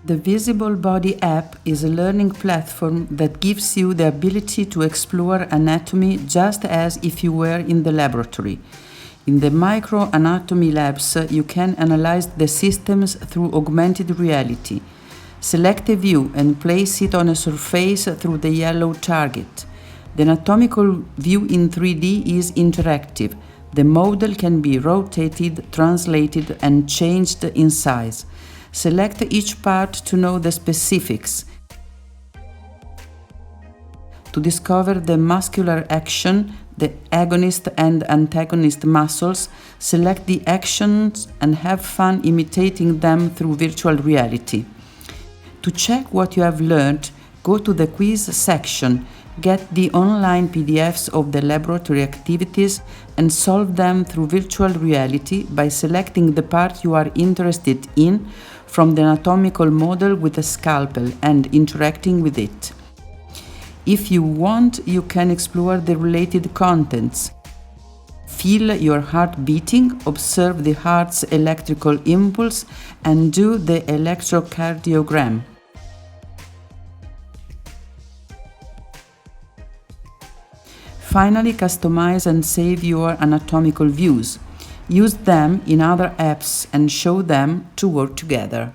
The Visible Body app is a learning platform that gives you the ability to explore anatomy just as if you were in the laboratory. In the microanatomy labs, you can analyze the systems through augmented reality. Select a view and place it on a surface through the yellow target. The anatomical view in 3D is interactive. The model can be rotated, translated, and changed in size. Select each part to know the specifics. To discover the muscular action, the agonist and antagonist muscles, select the actions and have fun imitating them through virtual reality. To check what you have learned, go to the quiz section, get the online PDFs of the laboratory activities and solve them through virtual reality by selecting the part you are interested in from the anatomical model with a scalpel and interacting with it. If you want, you can explore the related contents. Feel your heart beating, observe the heart's electrical impulse, and do the electrocardiogram. Finally, customize and save your anatomical views. Use them in other apps and show them to work together.